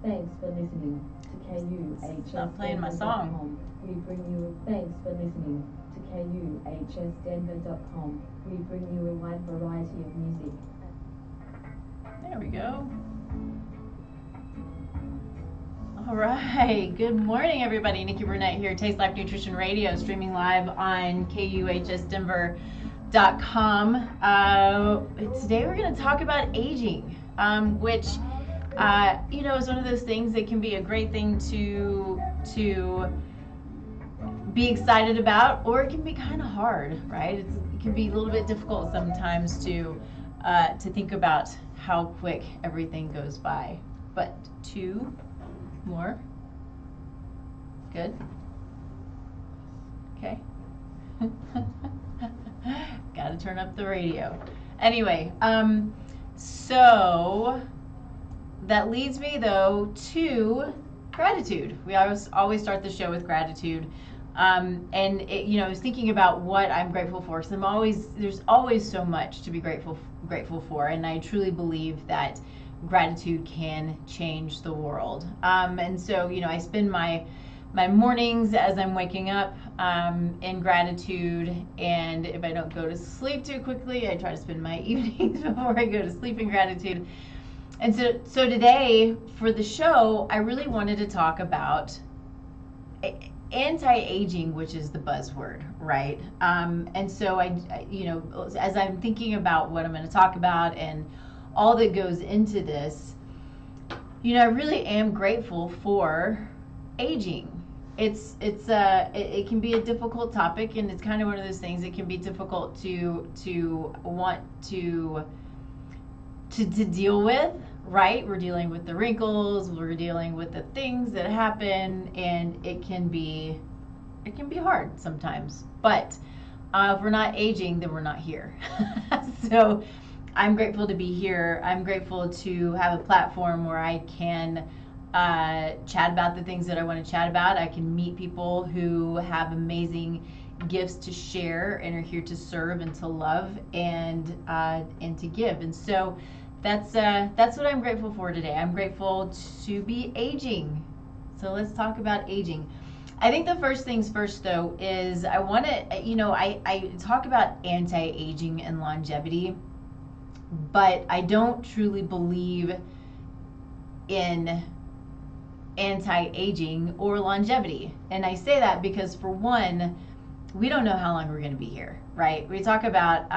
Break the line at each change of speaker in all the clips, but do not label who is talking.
thanks for listening to KUHS.
Stop playing my song.
We bring you thanks for listening to KUHSdenver.com. We bring you a wide variety of music.
There we go. All right. Good morning, everybody. Nikki Burnett here, Taste Life Nutrition Radio, streaming live on KUHSdenver.com. Today we're going to talk about aging, which, is one of those things that can be a great thing to be excited about, or it can be kind of hard, right? It can be a little bit difficult sometimes to think about how quick everything goes by. But two more. Good. Okay. Got to turn up the radio. Anyway, so that leads me though to gratitude. We always start the show with gratitude. And I was thinking about what I'm grateful for. So there's always so much to be grateful for, and I truly believe that gratitude can change the world. And so, I spend my mornings as I'm waking up in gratitude, and if I don't go to sleep too quickly, I try to spend my evenings before I go to sleep in gratitude. And so today for the show, I really wanted to talk about anti-aging, which is the buzzword, right? And so I as I'm thinking about what I'm going to talk about and all that goes into this, I really am grateful for aging. It can be a difficult topic, and it's kind of one of those things that can be difficult to want to deal with, right? We're dealing with the wrinkles, we're dealing with the things that happen, and it can be hard sometimes. But if we're not aging, then we're not here. So I'm grateful to be here. I'm grateful to have a platform where I can chat about the things that I want to chat about. I can meet people who have amazing gifts to share and are here to serve and to love and to give. And so that's what I'm grateful for today. I'm grateful to be aging. So let's talk about aging. I think the first things first, though, is I want to, I talk about anti-aging and longevity, but I don't truly believe in anti-aging or longevity. And I say that because, for one, we don't know how long we're going to be here, right? We talk about,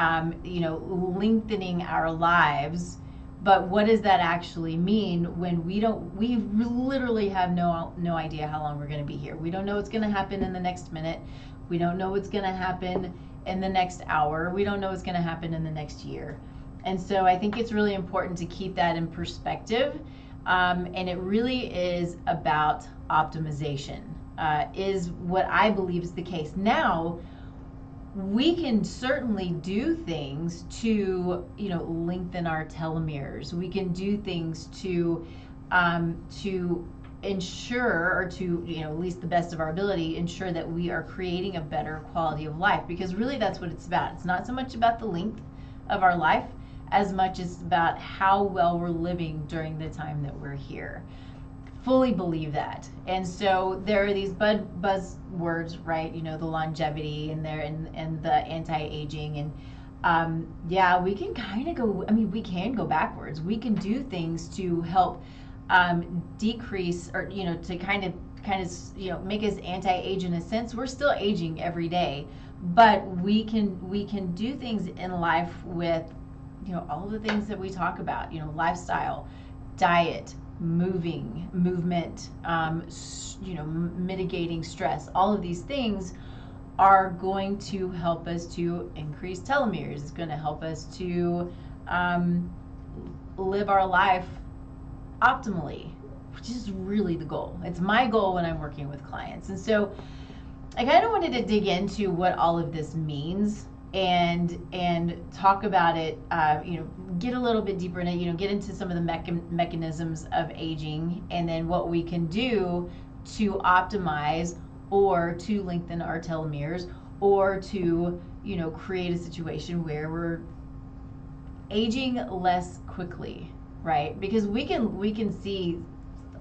lengthening our lives, but what does that actually mean when we literally have no idea how long we're going to be here? We don't know what's going to happen in the next minute. We don't know what's going to happen in the next hour. We don't know what's going to happen in the next year. And so I think it's really important to keep that in perspective. And it really is about optimization, is what I believe is the case. Now, we can certainly do things to, lengthen our telomeres. We can do things to ensure, or to, at least the best of our ability, ensure that we are creating a better quality of life. Because really that's what it's about. It's not so much about the length of our life as much as about how well we're living during the time that we're here. Fully believe that. And so there are these buzzwords, right? The longevity and the anti-aging, and we can kind of go. We can go backwards. We can do things to help decrease, or to kind of make us anti-age in a sense. We're still aging every day, but we can do things in life with all the things that we talk about. Lifestyle, diet, movement, mitigating stress. All of these things are going to help us to increase telomeres. It's going to help us to live our life optimally, which is really the goal. It's my goal when I'm working with clients. And so I kind of wanted to dig into what all of this means and talk about it, get a little bit deeper in it, get into some of the mechanisms of aging, and then what we can do to optimize or to lengthen our telomeres, or to, create a situation where we're aging less quickly, right? Because we can see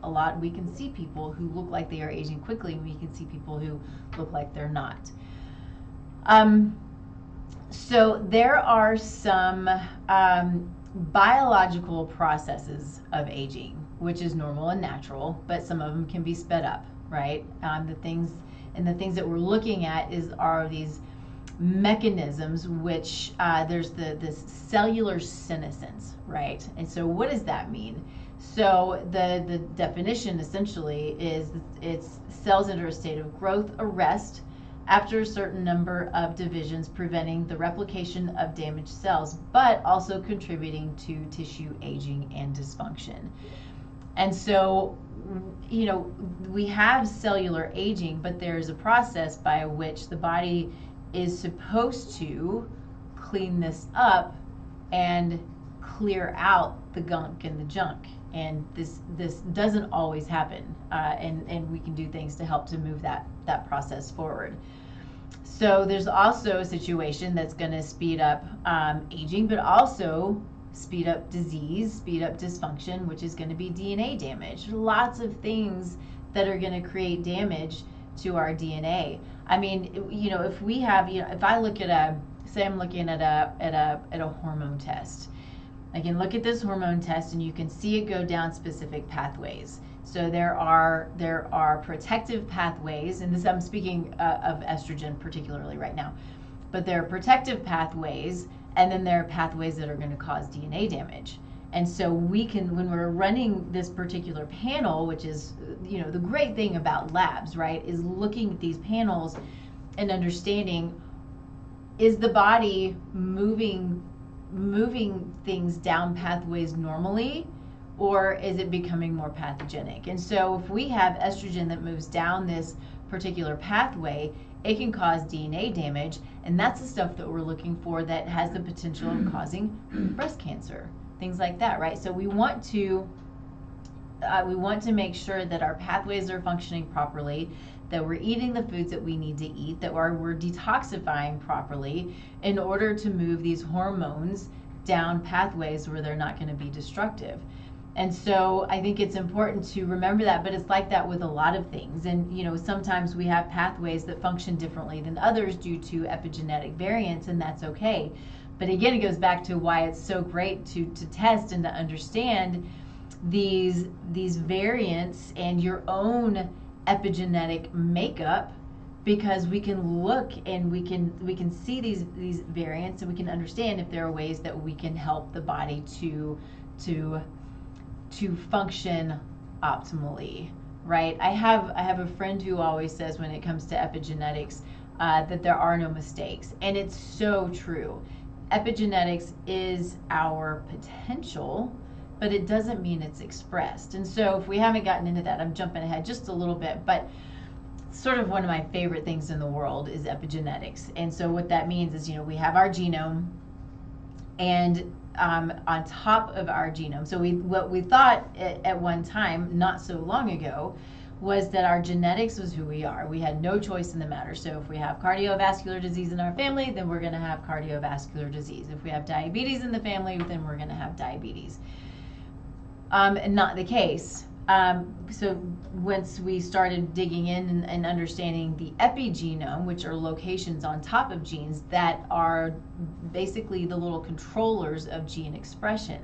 a lot. We can see people who look like they are aging quickly, and we can see people who look like they're not. So there are some biological processes of aging, which is normal and natural, but some of them can be sped up, right? The things that we're looking at are these mechanisms, which there's this cellular senescence, right? And so what does that mean? So the definition essentially is it's cells enter a state of growth arrest after a certain number of divisions, preventing the replication of damaged cells, but also contributing to tissue aging and dysfunction. And so, you know, we have cellular aging, but there's a process by which the body is supposed to clean this up and clear out the gunk and the junk. And this doesn't always happen, and we can do things to help to move that process forward. So there's also a situation that's going to speed up aging, but also speed up disease, speed up dysfunction, which is going to be DNA damage. Lots of things that are going to create damage to our DNA. I mean, you know, if we have, you know, if I look at say I'm looking at a hormone test, I can look at this hormone test and you can see it go down specific pathways. So there are protective pathways, and this I'm speaking of estrogen particularly right now, but there are protective pathways, and then there are pathways that are going to cause DNA damage. And so we can, when we're running this particular panel, which is, you know, the great thing about labs, right, is looking at these panels and understanding, is the body moving things down pathways normally, or is it becoming more pathogenic? And so if we have estrogen that moves down this particular pathway, it can cause DNA damage, and that's the stuff that we're looking for that has the potential of causing breast cancer, things like that, right? So we want to make sure that our pathways are functioning properly, that we're eating the foods that we need to eat, that we're detoxifying properly in order to move these hormones down pathways where they're not going to be destructive. And so I think it's important to remember that, but it's like that with a lot of things. And, you know, sometimes we have pathways that function differently than others due to epigenetic variants, and that's okay. But again, it goes back to why it's so great to test and to understand these variants and your own epigenetic makeup, because we can look and we can see these variants, and we can understand if there are ways that we can help the body to function optimally, right? I have a friend who always says when it comes to epigenetics that there are no mistakes, and it's so true. Epigenetics is our potential, but it doesn't mean it's expressed. And so if we haven't gotten into that, I'm jumping ahead just a little bit, but sort of one of my favorite things in the world is epigenetics. And so what that means is, you know, we have our genome, and on top of our genome, so what we thought at one time, not so long ago, was that our genetics was who we are. We had no choice in the matter. So if we have cardiovascular disease in our family, then we're going to have cardiovascular disease. If we have diabetes in the family, then we're going to have diabetes. And not the case. So once we started digging in and understanding the epigenome, which are locations on top of genes that are basically the little controllers of gene expression.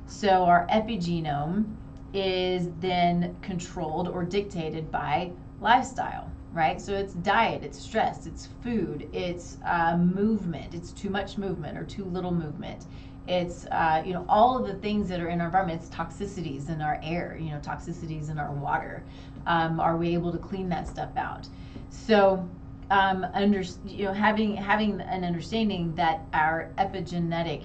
So our epigenome is then controlled or dictated by lifestyle, right? So it's diet, it's stress, it's food, it's movement, it's too much movement or too little movement. It's, you know, all of the things that are in our environment. It's toxicities in our air, you know, toxicities in our water. Are we able to clean that stuff out? So, you know, having an understanding that our epigenetic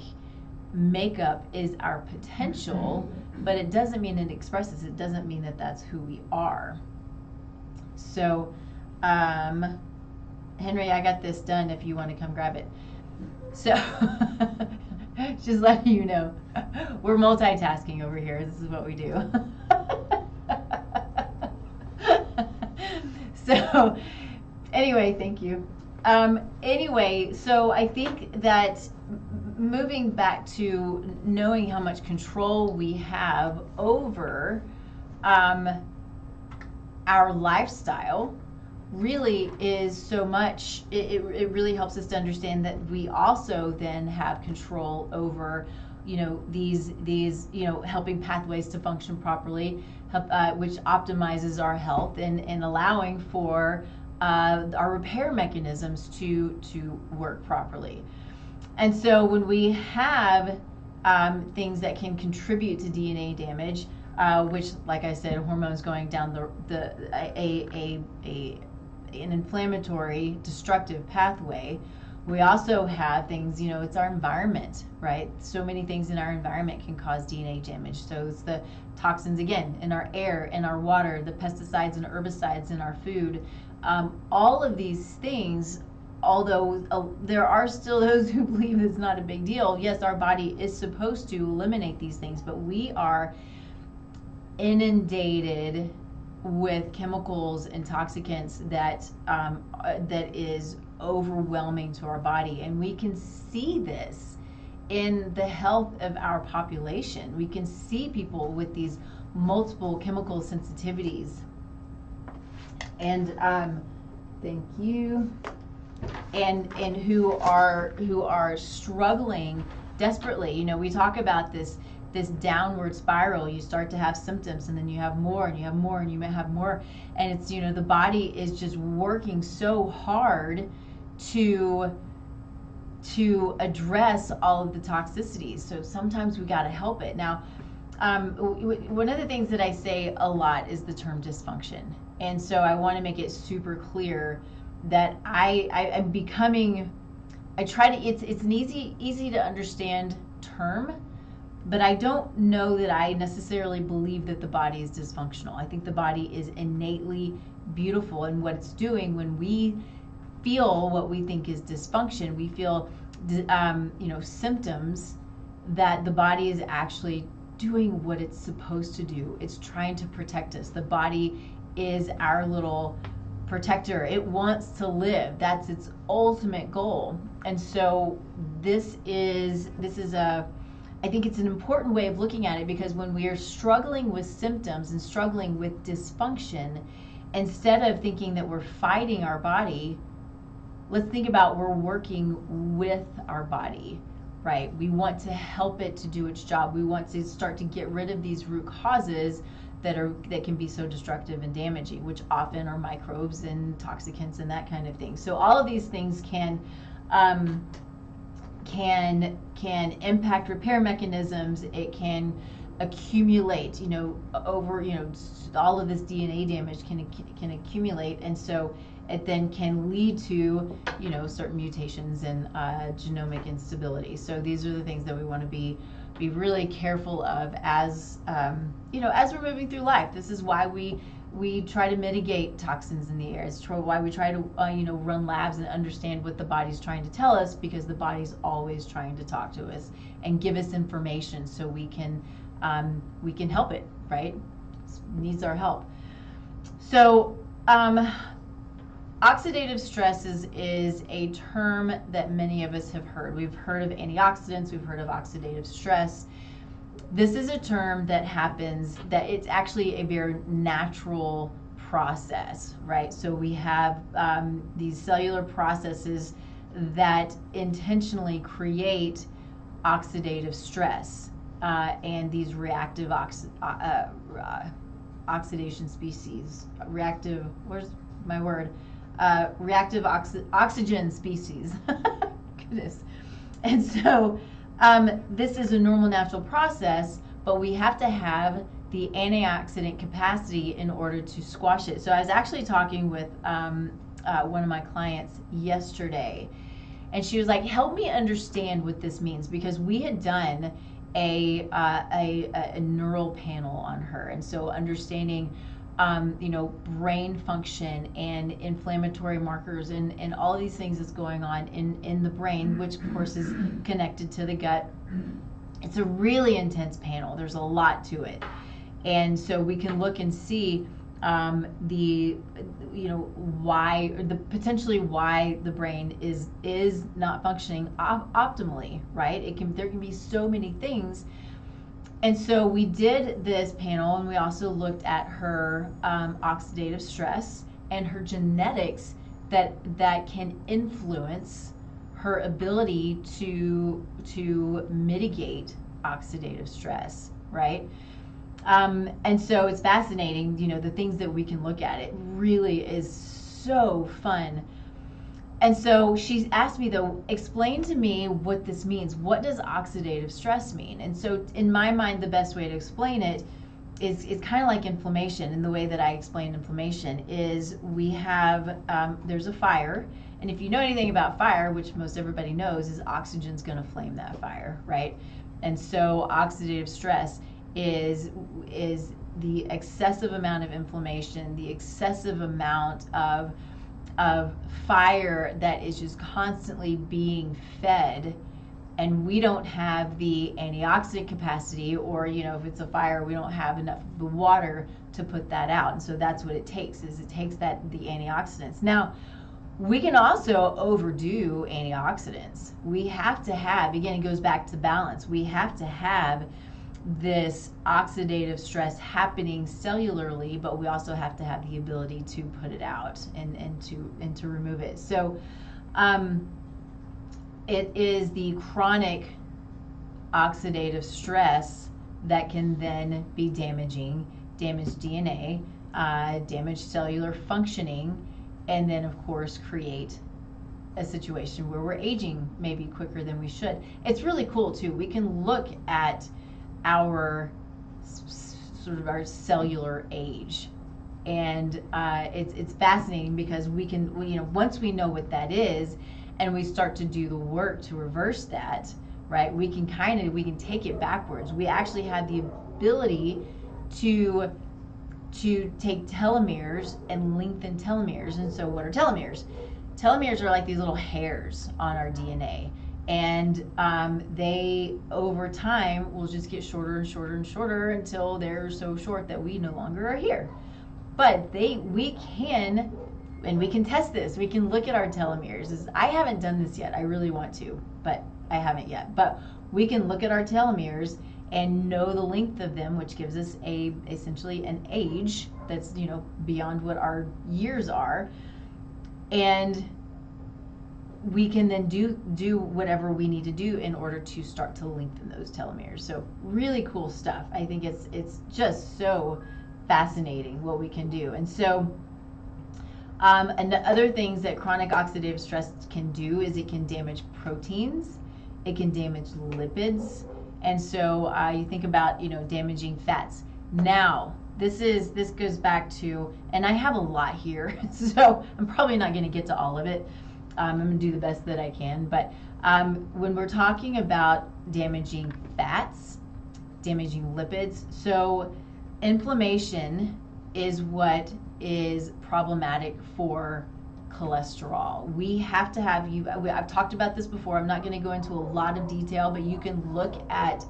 makeup is our potential, but it doesn't mean it expresses. It doesn't mean that that's who we are. So, Henry, I got this done if you want to come grab it. So. Just letting you know, we're multitasking over here. This is what we do. So, anyway, thank you. Anyway, so I think that moving back to knowing how much control we have over our lifestyle really is so much, it really helps us to understand that we also then have control over, these helping pathways to function properly, which optimizes our health and allowing for our repair mechanisms to work properly. And so when we have things that can contribute to DNA damage, which, like I said, hormones going down an inflammatory, destructive pathway. We also have things, it's our environment, right? So many things in our environment can cause DNA damage. So it's the toxins, again, in our air, in our water, the pesticides and herbicides in our food. All of these things, although there are still those who believe it's not a big deal. Yes, our body is supposed to eliminate these things, but we are inundated with chemicals, intoxicants that is overwhelming to our body, and we can see this in the health of our population. We can see people with these multiple chemical sensitivities, and thank you, and who are struggling desperately. We talk about this downward spiral. You start to have symptoms, and then you have more, and you have more, and you may have more, and it's the body is just working so hard to address all of the toxicities. So sometimes we got to help it. Now, one of the things that I say a lot is the term dysfunction, and so I want to make it super clear that I'm becoming. I try to. It's an easy to understand term. But I don't know that I necessarily believe that the body is dysfunctional. I think the body is innately beautiful, and what it's doing when we feel what we think is dysfunction, we feel symptoms, that the body is actually doing what it's supposed to do. It's trying to protect us. The body is our little protector. It wants to live. That's its ultimate goal. And so I think it's an important way of looking at it, because when we are struggling with symptoms and struggling with dysfunction, instead of thinking that we're fighting our body, let's think about we're working with our body, right? We want to help it to do its job. We want to start to get rid of these root causes that can be so destructive and damaging, which often are microbes and toxicants and that kind of thing. So all of these things can impact repair mechanisms. It can accumulate, over, all of this DNA damage can accumulate, and so it then can lead to, certain mutations and genomic instability. So these are the things that we want to be really careful of as as we're moving through life. This is why we try to mitigate toxins in the air. It's why we try to run labs and understand what the body's trying to tell us, because the body's always trying to talk to us and give us information so we can help it, right? It needs our help. So oxidative stress is a term that many of us have heard. We've heard of antioxidants, we've heard of oxidative stress. This is a term that happens, that it's actually a very natural process, right? So we have these cellular processes that intentionally create oxidative stress and these reactive oxidation species. Reactive oxygen species. Goodness. And so this is a normal natural process, but we have to have the antioxidant capacity in order to squash it. So I was actually talking with one of my clients yesterday, and she was like, help me understand what this means, because we had done a neural panel on her, and so understanding brain function and inflammatory markers and all of these things that's going on in the brain, which of course is connected to the gut. It's a really intense panel. There's a lot to it. And so we can look and see potentially why the brain is not functioning optimally, right? There can be so many things And so we did this panel, and we also looked at her oxidative stress and her genetics that can influence her ability to mitigate oxidative stress, right? And so it's fascinating, the things that we can look at. It really is so fun. And so she asked me, though, explain to me what this means. What does oxidative stress mean? And so in my mind, the best way to explain it is kind of like inflammation. And the way that I explain inflammation is we have, there's a fire. And if you know anything about fire, which most everybody knows, is oxygen's going to flame that fire, right? And so oxidative stress is the excessive amount of inflammation, the excessive amount of fire that is just constantly being fed, and we don't have the antioxidant capacity, or if it's a fire, we don't have enough of the water to put that out. And so that's what it takes, the antioxidants. Now, we can also overdo antioxidants. We have to have, again, it goes back to balance. We have to have this oxidative stress happening cellularly, but we also have to have the ability to put it out and to remove it. So it is the chronic oxidative stress that can then be damage DNA, damage cellular functioning, and then of course create a situation where we're aging maybe quicker than we should. It's really cool too. We can look at our cellular age, and it's fascinating because we can once we know what that is and we start to do the work to reverse that, right, we can take it backwards. We actually have the ability to take telomeres and lengthen telomeres. And so what are telomeres? Telomeres are like these little hairs on our DNA. And they, over time, will just get shorter and shorter and shorter until they're so short that we no longer are here. But we can test this. We can look at our telomeres. I haven't done this yet. I really want to, but I haven't yet. But we can look at our telomeres and know the length of them, which gives us essentially an age that's beyond what our years are. And we can then do whatever we need to do in order to start to lengthen those telomeres. So really cool stuff. I think it's just so fascinating what we can do. And so and the other things that chronic oxidative stress can do is it can damage proteins, it can damage lipids, and so you think about damaging fats. Now this goes back to, and I have a lot here, so I'm probably not going to get to all of it. I'm going to do the best that I can, but when we're talking about damaging fats, damaging lipids, so inflammation is what is problematic for cholesterol. We have to have I've talked about this before. I'm not going to go into a lot of detail, but you can look at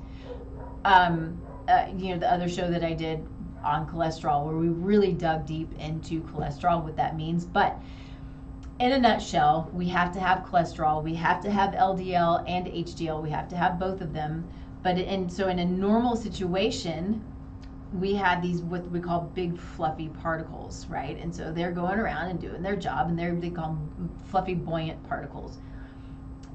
the other show that I did on cholesterol, where we really dug deep into cholesterol, what that means. But in a nutshell, we have to have cholesterol, we have to have LDL and HDL, we have to have both of them. So in a normal situation, we have these what we call big fluffy particles, right? And so they're going around and doing their job, and they call them fluffy buoyant particles.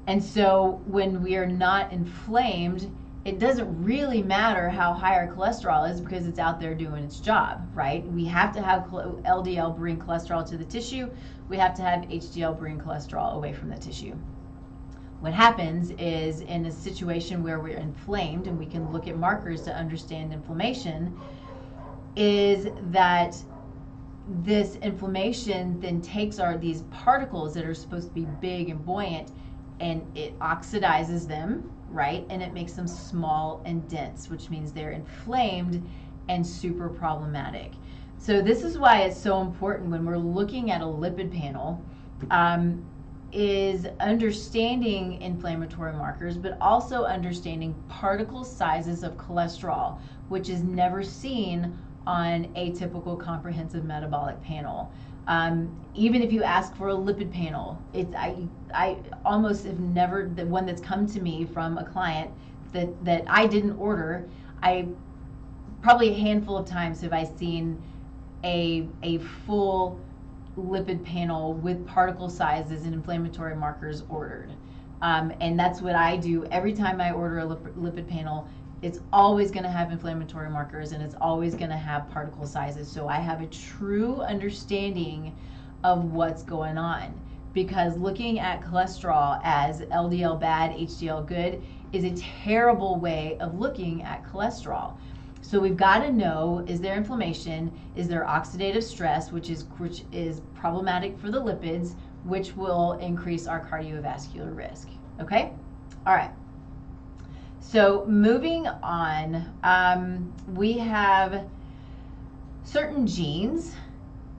And so when we are not inflamed, it doesn't really matter how high our cholesterol is, because it's out there doing its job, right? We have to have LDL bring cholesterol to the tissue. We have to have HDL bring cholesterol away from the tissue. What happens is, in a situation where we're inflamed, and we can look at markers to understand inflammation, is that this inflammation then takes these particles that are supposed to be big and buoyant, and it oxidizes them, right? And it makes them small and dense, which means they're inflamed and super problematic. So this is why it's so important when we're looking at a lipid panel, is understanding inflammatory markers, but also understanding particle sizes of cholesterol, which is never seen on a typical comprehensive metabolic panel. Even if you ask for a lipid panel, I almost have never, the one that's come to me from a client that I didn't order, I probably a handful of times have I seen a full lipid panel with particle sizes and inflammatory markers ordered. And that's what I do every time I order a lipid panel. It's always going to have inflammatory markers, and it's always going to have particle sizes. So I have a true understanding of what's going on, because looking at cholesterol as LDL bad, HDL good is a terrible way of looking at cholesterol. So we've got to know, is there inflammation? Is there oxidative stress, which is problematic for the lipids, which will increase our cardiovascular risk. Okay? All right. So moving on, we have certain genes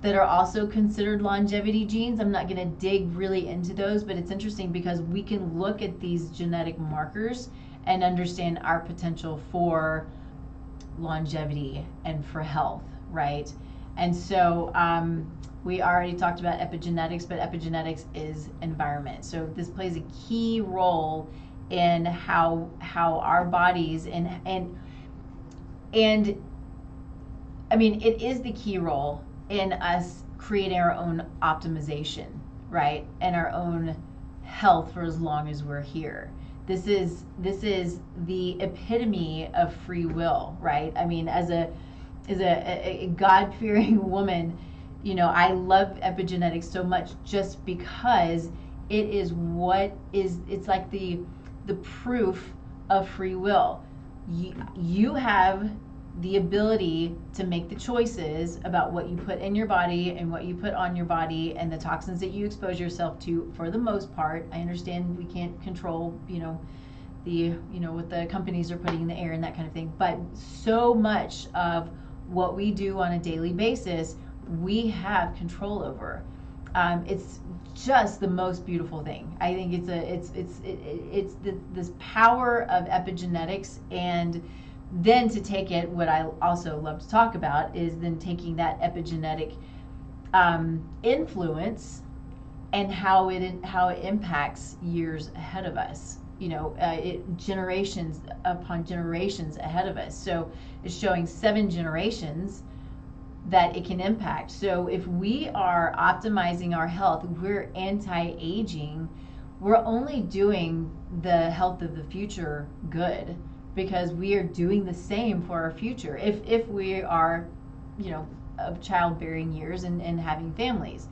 that are also considered longevity genes. I'm not going to dig really into those, but it's interesting because we can look at these genetic markers and understand our potential for longevity and for health, right? And so we already talked about epigenetics, but epigenetics is environment. So this plays a key role in how our bodies and I mean, it is the key role in us creating our own optimization, right? And our own health for as long as we're here. This is the epitome of free will, right? I mean, as a God-fearing woman, you know, I love epigenetics so much just because it is it's like the proof of free will. You have the ability to make the choices about what you put in your body and what you put on your body and the toxins that you expose yourself to. For the most part, I understand we can't control, what the companies are putting in the air and that kind of thing, but so much of what we do on a daily basis, we have control over. It's just the most beautiful thing. I think it's this power of epigenetics, and then to take it, what I also love to talk about is then taking that epigenetic influence and how it impacts years ahead of us. Generations upon generations ahead of us. So it's showing 7 generations that it can impact. So if we are optimizing our health, we're anti-aging, we're only doing the health of the future good, because we are doing the same for our future if we are, of childbearing years and having families.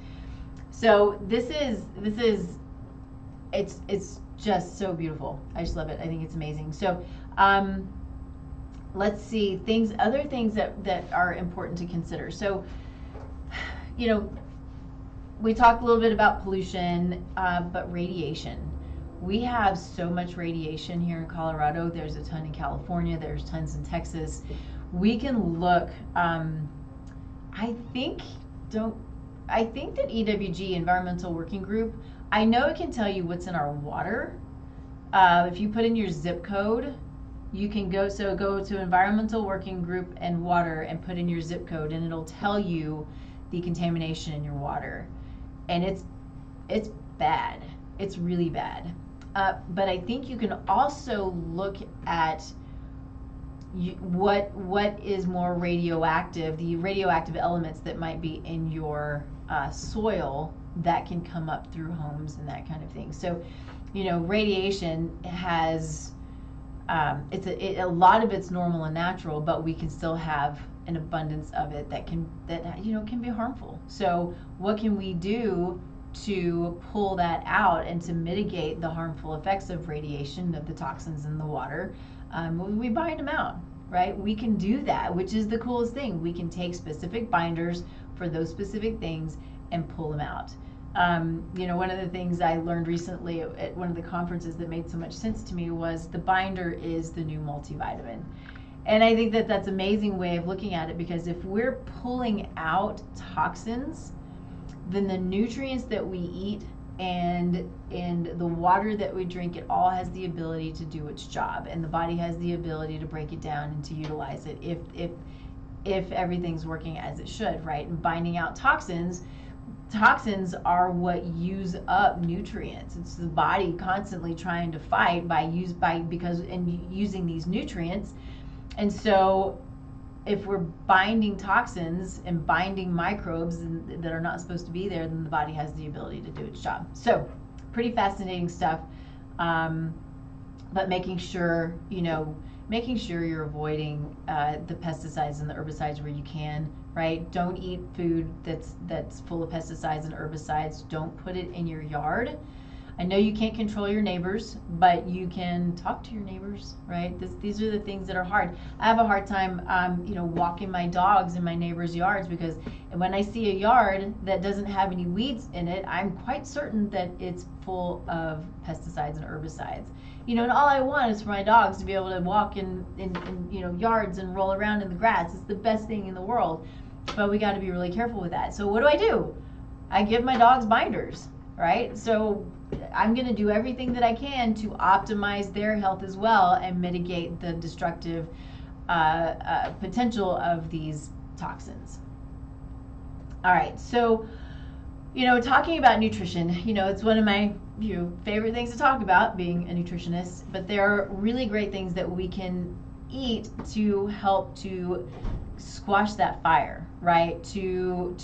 So this is it's just so beautiful. I just love it. I think it's amazing. So let's see other things that are important to consider. So we talked a little bit about pollution, but radiation. We have so much radiation here in Colorado. There's a ton in California. There's tons in Texas. We can look. I think that EWG, Environmental Working Group, I know it can tell you what's in our water. If you put in your zip code, you can go to Environmental Working Group and water and put in your zip code, and it'll tell you the contamination in your water. And it's bad. It's really bad. But I think you can also look at what is more radioactive, the radioactive elements that might be in your soil that can come up through homes and that kind of thing. So, radiation has a lot of it's normal and natural, but we can still have an abundance of it that can be harmful. So, what can we do to pull that out and to mitigate the harmful effects of radiation, of the toxins in the water? We bind them out, right? We can do that, which is the coolest thing. We can take specific binders for those specific things and pull them out. One of the things I learned recently at one of the conferences that made so much sense to me was the binder is the new multivitamin. And I think that that's an amazing way of looking at it, because if we're pulling out toxins, then the nutrients that we eat and the water that we drink, it all has the ability to do its job, and the body has the ability to break it down and to utilize it if everything's working as it should, right? And binding out toxins are what use up nutrients. It's the body constantly trying to fight using these nutrients And so if we're binding toxins and binding microbes that are not supposed to be there, then the body has the ability to do its job. So pretty fascinating stuff. But making sure, you're avoiding the pesticides and the herbicides where you can, right? Don't eat food that's full of pesticides and herbicides. Don't put it in your yard. I know you can't control your neighbors, but you can talk to your neighbors, right? These are the things that are hard. I have a hard time, walking my dogs in my neighbors' yards, because when I see a yard that doesn't have any weeds in it, I'm quite certain that it's full of pesticides and herbicides. And all I want is for my dogs to be able to walk in yards and roll around in the grass. It's the best thing in the world, but we got to be really careful with that. So what do? I give my dogs binders, right? So I'm going to do everything that I can to optimize their health as well and mitigate the destructive potential of these toxins. All right, so talking about nutrition, it's one of my favorite things to talk about, being a nutritionist, but there are really great things that we can eat to help to squash that fire, right? To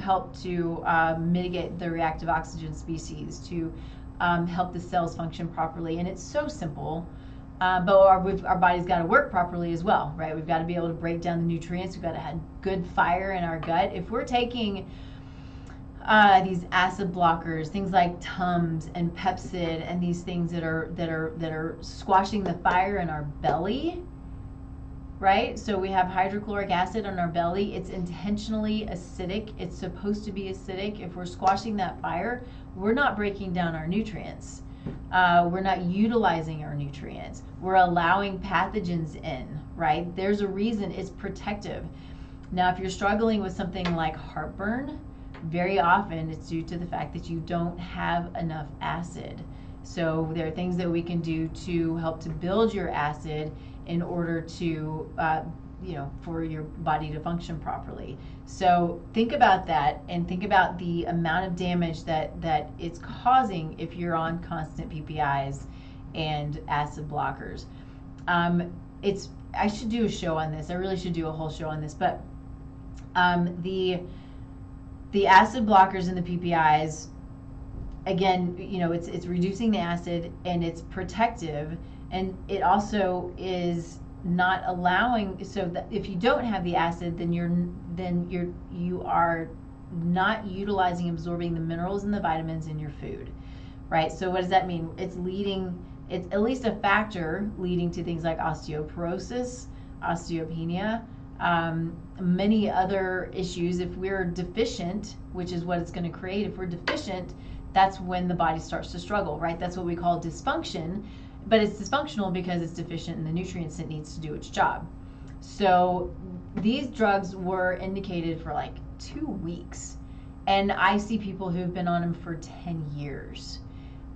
help to mitigate the reactive oxygen species, to help the cells function properly. And it's so simple, but our body's got to work properly as well, right? We've got to be able to break down the nutrients. We've got to have good fire in our gut. If we're taking these acid blockers, things like Tums and Pepcid, and these things that are squashing the fire in our belly, right? So we have hydrochloric acid on our belly. It's intentionally acidic. It's supposed to be acidic. If we're squashing that fire, we're not breaking down our nutrients. We're not utilizing our nutrients. We're allowing pathogens in, right? There's a reason it's protective. Now, if you're struggling with something like heartburn, very often it's due to the fact that you don't have enough acid. So there are things that we can do to help to build your acid in order to, for your body to function properly. So think about that, and think about the amount of damage that it's causing if you're on constant PPIs and acid blockers. I should do a show on this. I really should do a whole show on this, but the acid blockers and the PPIs, again, it's reducing the acid, and it's protective, and it also is not allowing, so that if you don't have the acid, then you are not utilizing, absorbing the minerals and the vitamins in your food, right? So what does that mean? It's at least a factor leading to things like osteoporosis, osteopenia, many other issues. If we're deficient, which is what it's going to create, if we're deficient, that's when the body starts to struggle, right? That's what we call dysfunction, but it's dysfunctional because it's deficient in the nutrients it needs to do its job. So these drugs were indicated for like 2 weeks, and I see people who've been on them for 10 years,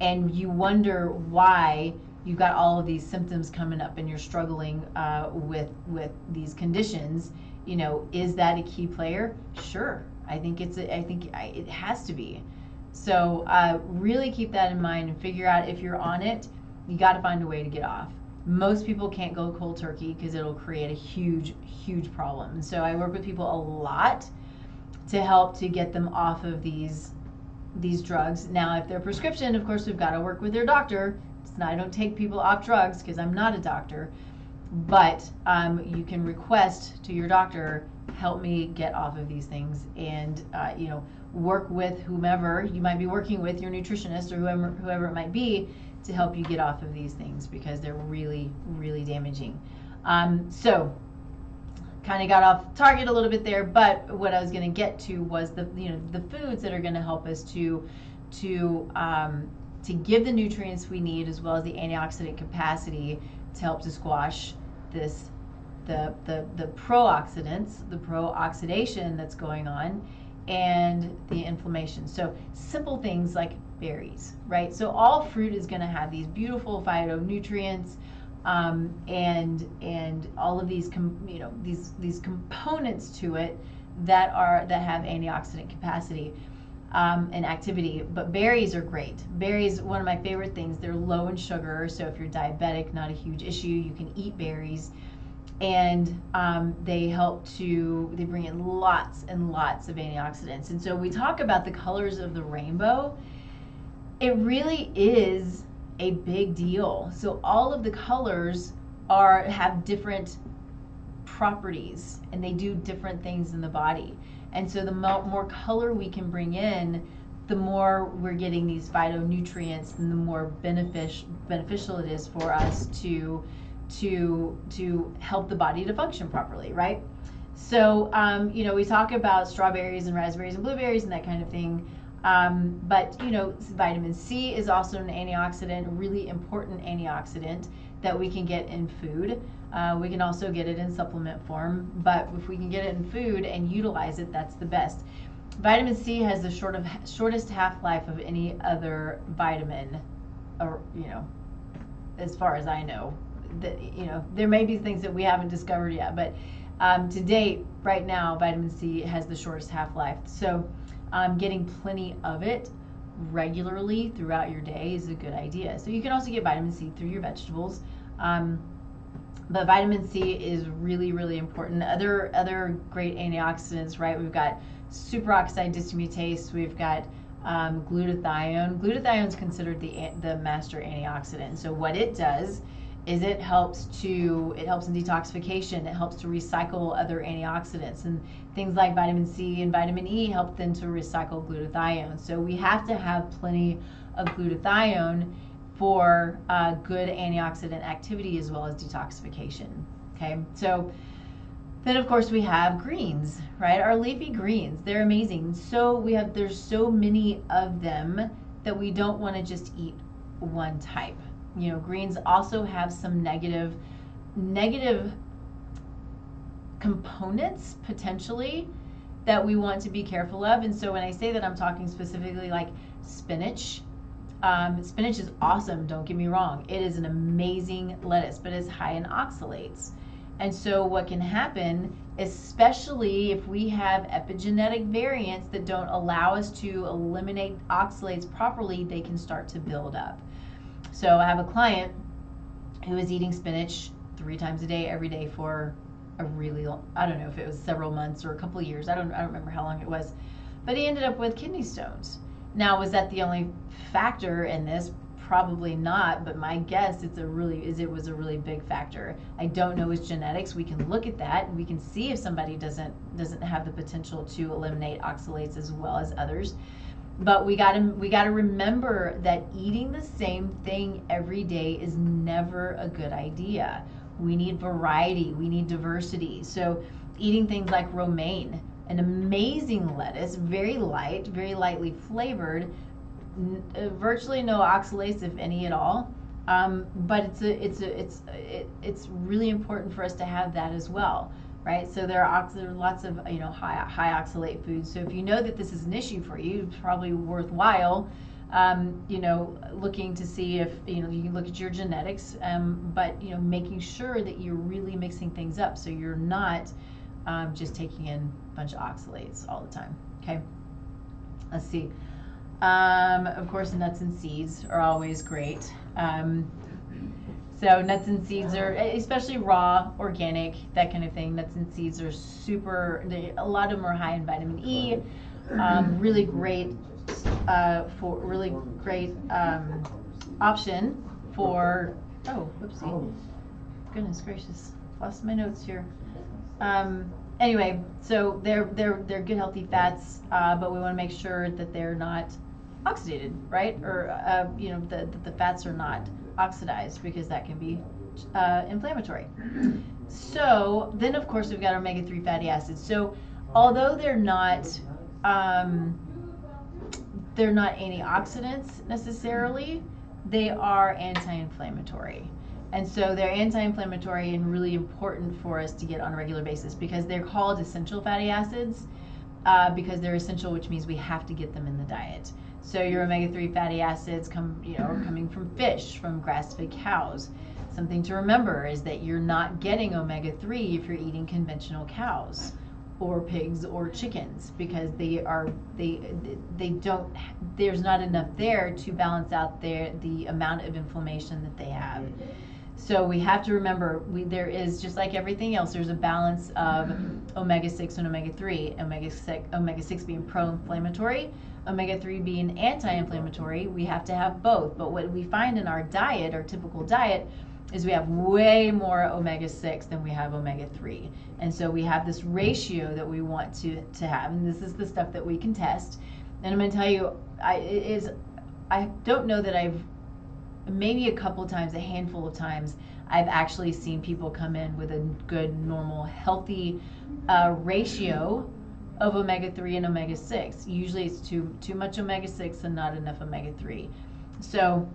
and you wonder why you've got all of these symptoms coming up and you're struggling with these conditions. Is that a key player? Sure. I think it has to be. So really keep that in mind and figure out, if you're on it, you got to find a way to get off. Most people can't go cold turkey because it'll create a huge problem. And so I work with people a lot to help to get them off of these drugs. Now, if they're prescription, of course, we've got to work with their doctor. I don't take people off drugs because I'm not a doctor, but you can request to your doctor, help me get off of these things, and work with whomever you might be working with, your nutritionist or whoever it might be, to help you get off of these things, because they're really, really damaging. So kind of got off target a little bit there, but what I was going to get to was the foods that are going to help us to give the nutrients we need, as well as the antioxidant capacity to help to squash the pro-oxidants, the pro-oxidation that's going on, and the inflammation. So simple things like berries, right? So all fruit is going to have these beautiful phytonutrients, and all of these these components to it that have antioxidant capacity. And activity, but berries are great. Berries, one of my favorite things. They're low in sugar, so if you're diabetic, not a huge issue. You can eat berries. and they bring in lots and lots of antioxidants. And so we talk about the colors of the rainbow. It really is a big deal. So all of the colors have different properties, and they do different things in the body. And so the more color we can bring in, the more we're getting these phytonutrients, and the more beneficial it is for us to help the body to function properly, right? So we talk about strawberries and raspberries and blueberries and that kind of thing. But vitamin C is also an antioxidant, a really important antioxidant that we can get in food. We can also get it in supplement form, but if we can get it in food and utilize it, that's the best. Vitamin C has the shortest half-life of any other vitamin, or as far as I know. There may be things that we haven't discovered yet, but to date, right now, vitamin C has the shortest half-life. So getting plenty of it regularly throughout your day is a good idea. So you can also get vitamin C through your vegetables. But vitamin C is really, really important. Other great antioxidants, right? We've got superoxide dismutase. We've got glutathione. Glutathione is considered the master antioxidant. So what it does is it helps in detoxification. It helps to recycle other antioxidants, and things like vitamin C and vitamin E help then to recycle glutathione. So we have to have plenty of glutathione for good antioxidant activity as well as detoxification. Okay, so then of course we have greens, right? Our leafy greens, they're amazing. So there's so many of them that we don't want to just eat one type. Greens also have some negative components potentially that we want to be careful of. And so when I say that, I'm talking specifically like spinach. Spinach is awesome, don't get me wrong. It is an amazing lettuce, but it's high in oxalates. And so what can happen, especially if we have epigenetic variants that don't allow us to eliminate oxalates properly, they can start to build up. So I have a client who is eating spinach 3 times a day, every day for a really long, I don't know if it was several months or a couple of years. I don't remember how long it was, but he ended up with kidney stones. Now, was that the only factor in this? Probably not, but my guess it was a really big factor. I don't know his genetics. We can look at that. We can see if somebody doesn't have the potential to eliminate oxalates as well as others. But we got to remember that eating the same thing every day is never a good idea. We need variety. We need diversity. So eating things like romaine, an amazing lettuce, very light, very lightly flavored, virtually no oxalates, if any at all. But it's really important for us to have that as well, right? So there are lots of high oxalate foods. So if you know that this is an issue for you, it's probably worthwhile looking to see if you can look at your genetics, but making sure that you're really mixing things up so you're not just taking in a bunch of oxalates all the time. Okay, let's see. Of course, nuts and seeds are always great. So nuts and seeds are, especially raw, organic, that kind of thing. Nuts and seeds are a lot of them are high in vitamin E. Really great option for, whoopsie. Goodness gracious, lost my notes here. Anyway, so they're good healthy fats, but we want to make sure that they're not oxidated, right? Or the fats are not oxidized, because that can be inflammatory. So then of course we've got omega-3 fatty acids. So although they're not antioxidants necessarily, they are anti-inflammatory. And so they're anti-inflammatory and really important for us to get on a regular basis, because they're called essential fatty acids, because they're essential, which means we have to get them in the diet. So your omega-3 fatty acids are coming from fish, from grass-fed cows. Something to remember is that you're not getting omega-3 if you're eating conventional cows or pigs or chickens, because there's not enough there to balance out the amount of inflammation that they have. So we have to remember, there is, just like everything else, there's a balance of omega-6 and omega-3. Omega-6 being pro-inflammatory, omega-3 being anti-inflammatory. We have to have both. But what we find in our diet, our typical diet, is we have way more omega-6 than we have omega-3. And so we have this ratio that we want to have. And this is the stuff that we can test. And I'm going to tell you, I don't know that I've, maybe a couple times, a handful of times, I've actually seen people come in with a good, normal, healthy ratio of omega-3 and omega-6. Usually it's too much omega-6 and not enough omega-3. So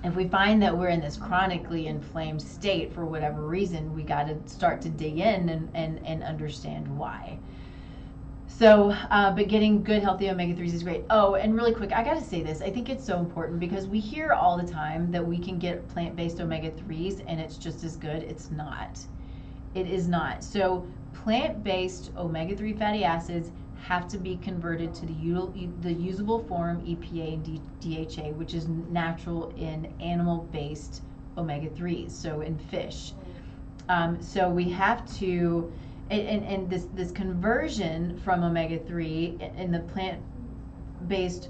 if we find that we're in this chronically inflamed state for whatever reason, we got to start to dig in and understand why. So, but getting good, healthy omega-3s is great. Oh, and really quick, I got to say this. I think it's so important because we hear all the time that we can get plant-based omega-3s and it's just as good. It's not. It is not. So, plant-based omega-3 fatty acids have to be converted to the usable form EPA and DHA, which is natural in animal-based omega-3s, so in fish. So we have to, and this conversion from omega-3 in the plant-based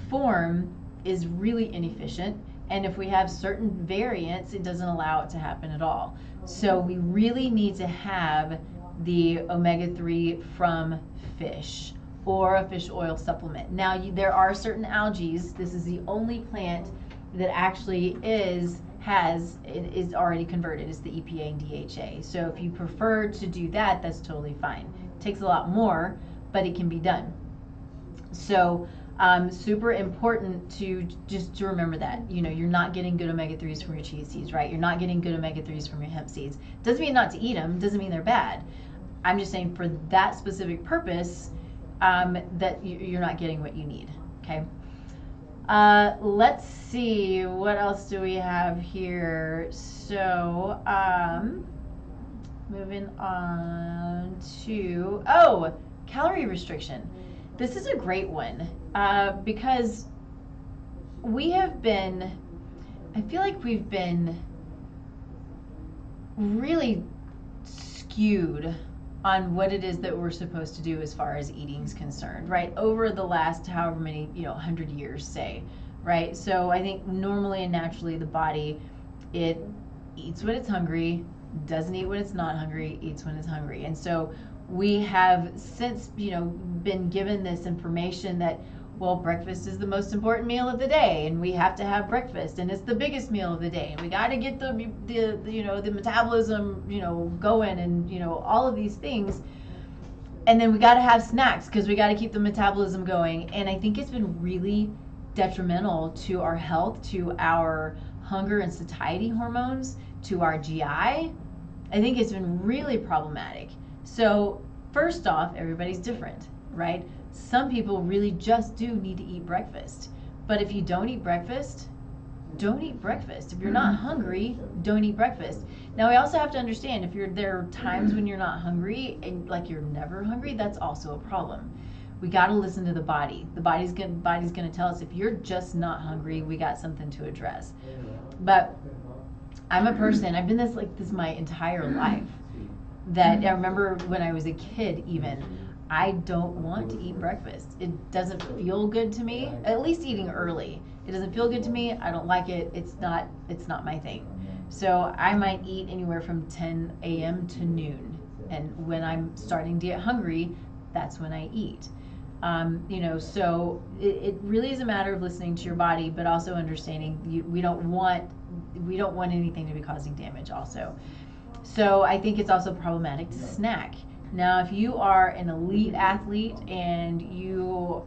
form is really inefficient, and if we have certain variants, it doesn't allow it to happen at all. So we really need to have the omega-3 from fish or a fish oil supplement. Now there are certain algae. This is the only plant that actually is already converted. It's the EPA and DHA. So if you prefer to do that, that's totally fine. It takes a lot more, but it can be done. So super important to remember that, you're not getting good omega-3s from your chia seeds, right? You're not getting good omega-3s from your hemp seeds. Doesn't mean not to eat them, doesn't mean they're bad. I'm just saying for that specific purpose, that you're not getting what you need, okay? Let's see, what else do we have here? So, moving on to, calorie restriction. This is a great one, because I feel like we've been really skewed on what it is that we're supposed to do as far as eating is concerned, right? Over the last however many, 100 years, say, right? So I think normally and naturally the body, it eats when it's hungry, doesn't eat when it's not hungry, eats when it's hungry. And so we have since, been given this information that, well, breakfast is the most important meal of the day, and we have to have breakfast, and it's the biggest meal of the day, and we got to get the metabolism, going, and all of these things, and then we got to have snacks because we got to keep the metabolism going. And I think it's been really detrimental to our health, to our hunger and satiety hormones, to our GI. I think it's been really problematic. So first off, everybody's different, right? Some people really just do need to eat breakfast. But if you don't eat breakfast, don't eat breakfast. If you're not hungry, don't eat breakfast. Now, we also have to understand, if there are times when you're not hungry and like you're never hungry, that's also a problem. We got to listen to the body. The body's going to tell us if you're just not hungry, we got something to address. But I'm a person, I've been this my entire life, that I remember when I was a kid even, I don't want to eat breakfast. It doesn't feel good to me, at least eating early. It doesn't feel good to me. I don't like it. It's not my thing. So I might eat anywhere from 10 a.m. to noon. And when I'm starting to get hungry, that's when I eat. So it really is a matter of listening to your body, but also understanding we don't want anything to be causing damage also. So I think it's also problematic to snack. Now, if you are an elite athlete and you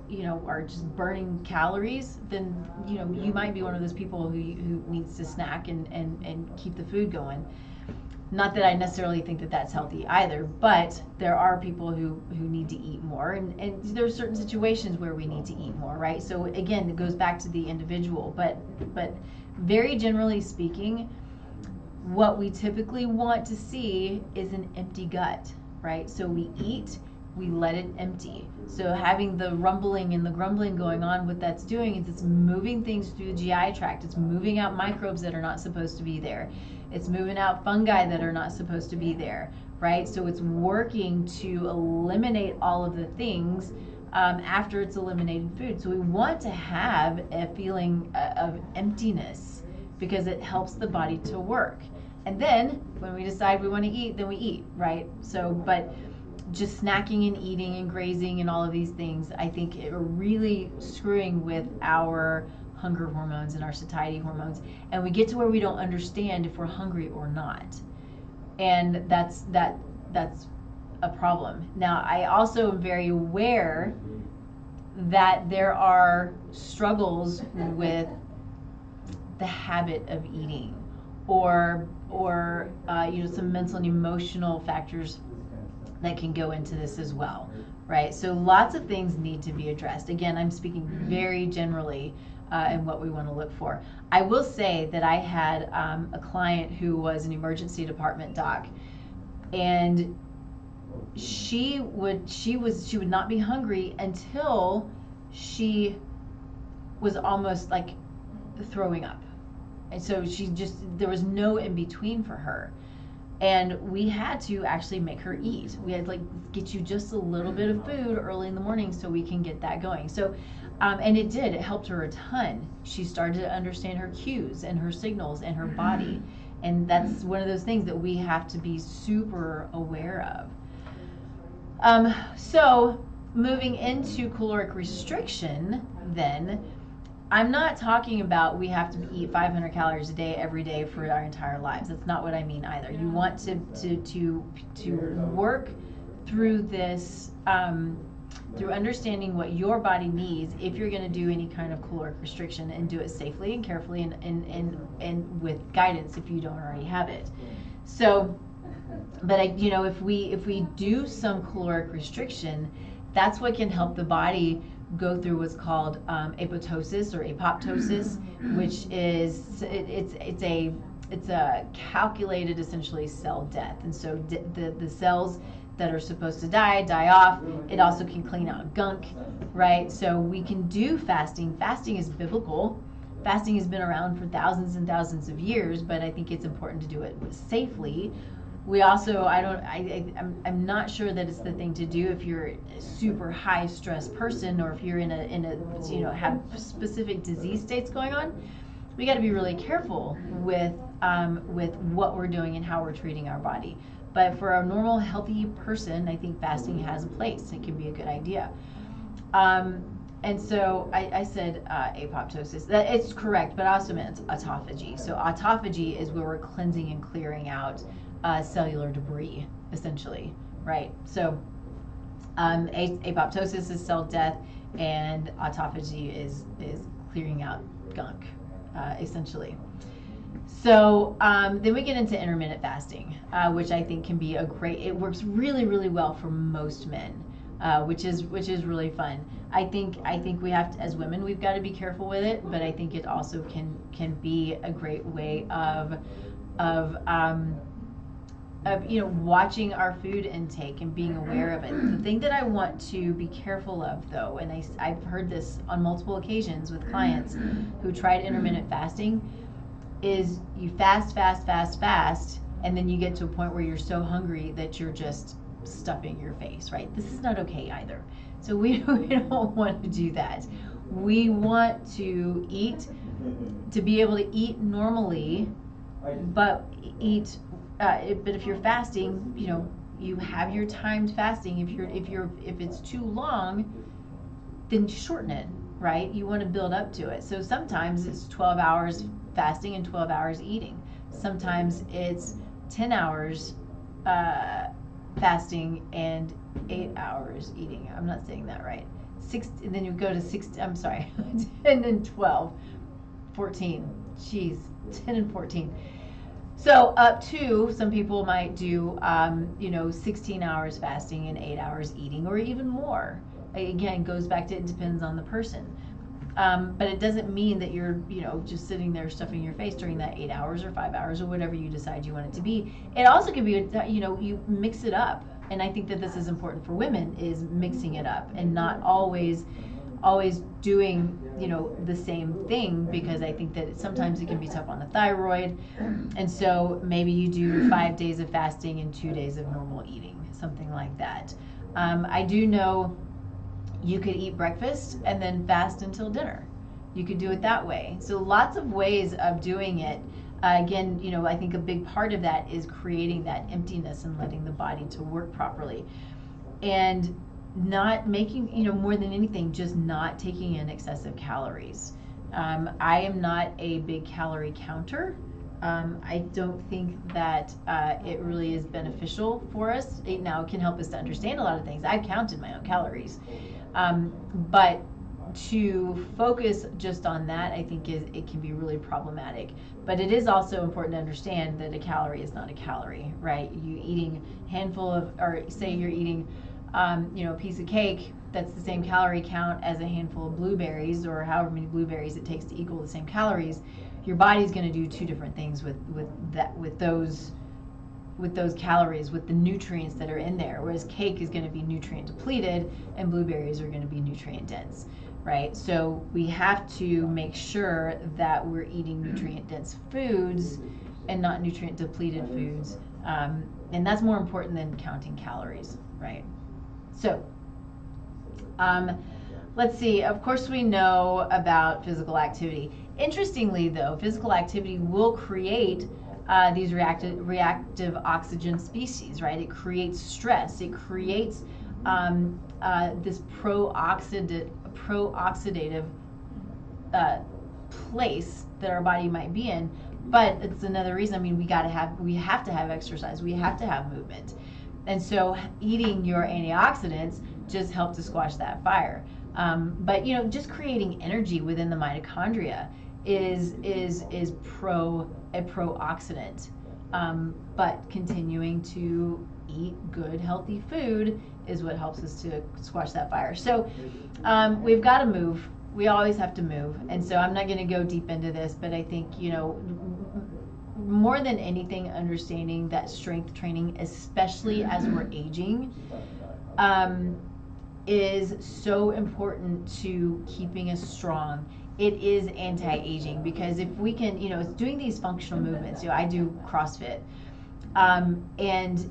are just burning calories, then you might be one of those people who needs to snack and keep the food going. Not that I necessarily think that that's healthy either, but there are people who need to eat more, and there are certain situations where we need to eat more, right? So again, it goes back to the individual, but very generally speaking, what we typically want to see is an empty gut, right? So we eat, we let it empty. So having the rumbling and the grumbling going on, what that's doing is it's moving things through the GI tract. It's moving out microbes that are not supposed to be there. It's moving out fungi that are not supposed to be there, right? So it's working to eliminate all of the things after it's eliminated food. So we want to have a feeling of emptiness because it helps the body to work. And then when we decide we want to eat, then we eat, right? So, but just snacking and eating and grazing and all of these things, I think it are really screwing with our hunger hormones and our satiety hormones. And we get to where we don't understand if we're hungry or not. And that's a problem. Now, I also am very aware that there are struggles with the habit of eating, or some mental and emotional factors that can go into this as well, right? So lots of things need to be addressed. Again, I'm speaking very generally in what we want to look for. I will say that I had a client who was an emergency department doc, and she would not be hungry until she was almost like throwing up. And so there was no in between for her. And we had to actually make her eat. We had to get you just a little bit of food early in the morning so we can get that going. So, and it helped her a ton. She started to understand her cues and her signals and her body. And that's one of those things that we have to be super aware of. So moving into caloric restriction, then, I'm not talking about we have to eat 500 calories a day every day for our entire lives. That's not what I mean either. You want to work through this, through understanding what your body needs if you're going to do any kind of caloric restriction, and do it safely and carefully and with guidance if you don't already have it. So, but if we do some caloric restriction, that's what can help the body go through what's called apoptosis or apoptosis, which is it's a calculated essentially cell death. And so the cells that are supposed to die off. It also can clean out gunk, right? So we can do fasting. Fasting is biblical. Fasting has been around for thousands and thousands of years, but I think it's important to do it safely. We also, I'm not sure that it's the thing to do if you're a super high stress person, or if you're in a have specific disease states going on. We got to be really careful with what we're doing and how we're treating our body. But for a normal, healthy person, I think fasting has a place. It can be a good idea. And so I said apoptosis. It's correct, but I also meant autophagy. So autophagy is where we're cleansing and clearing out cellular debris, essentially, right? So apoptosis is cell death, and autophagy is clearing out gunk, essentially. So then we get into intermittent fasting, which I think can be it works really, really well for most men, which is really fun. I think we have to, as women, we've got to be careful with it, but I think it also can be a great way of watching our food intake and being aware of it. The thing that I want to be careful of, though, and I've heard this on multiple occasions with clients who tried intermittent fasting, is you fast, and then you get to a point where you're so hungry that you're just stuffing your face, right? This is not okay either. So we don't want to do that. We want to eat, to be able to eat normally, but if you're fasting, you have your timed fasting. If it's too long, then shorten it, right? You want to build up to it. So sometimes it's 12 hours fasting and 12 hours eating. Sometimes it's 10 hours fasting and 8 hours eating. I'm not saying that right. 6, and then you go to 6, I'm sorry, and then 12, 14, geez, 10 and 14. So up to, some people might do, 16 hours fasting and 8 hours eating, or even more. Again, goes back to, it depends on the person. But it doesn't mean that you're, just sitting there stuffing your face during that 8 hours or 5 hours or whatever you decide you want it to be. It also can be, you mix it up. And I think that this is important for women, is mixing it up and not always always doing, the same thing, because I think that sometimes it can be tough on the thyroid. And so maybe you do 5 days of fasting and 2 days of normal eating, something like that. I do know you could eat breakfast and then fast until dinner. You could do it that way. So lots of ways of doing it. Again, I think a big part of that is creating that emptiness and letting the body to work properly. And not making, more than anything, just not taking in excessive calories. I am not a big calorie counter. I don't think that it really is beneficial for us. It can help us to understand a lot of things. I've counted my own calories. But to focus just on that, I think it can be really problematic. But it is also important to understand that a calorie is not a calorie, right? You eating a handful of, or say you're eating, a piece of cake, that's the same calorie count as a handful of blueberries, or however many blueberries it takes to equal the same calories. Your body's going to do two different things with those calories, with the nutrients that are in there. Whereas cake is going to be nutrient depleted, and blueberries are going to be nutrient dense, right? So we have to make sure that we're eating nutrient dense foods and not nutrient depleted foods, and that's more important than counting calories, right? So let's see. Of course, we know about physical activity. Interestingly, though, physical activity will create these reactive oxygen species, right? It creates stress. It creates this pro-oxidative place that our body might be in. But it's another reason. We have to have exercise. We have to have movement. And so eating your antioxidants just help to squash that fire. But just creating energy within the mitochondria is a pro-oxidant. But continuing to eat good, healthy food is what helps us to squash that fire. So we've got to move. We always have to move. And so I'm not going to go deep into this, but I think, more than anything, understanding that strength training, especially as we're aging, is so important to keeping us strong. It is anti-aging, because if we can, it's doing these functional movements. I do CrossFit, and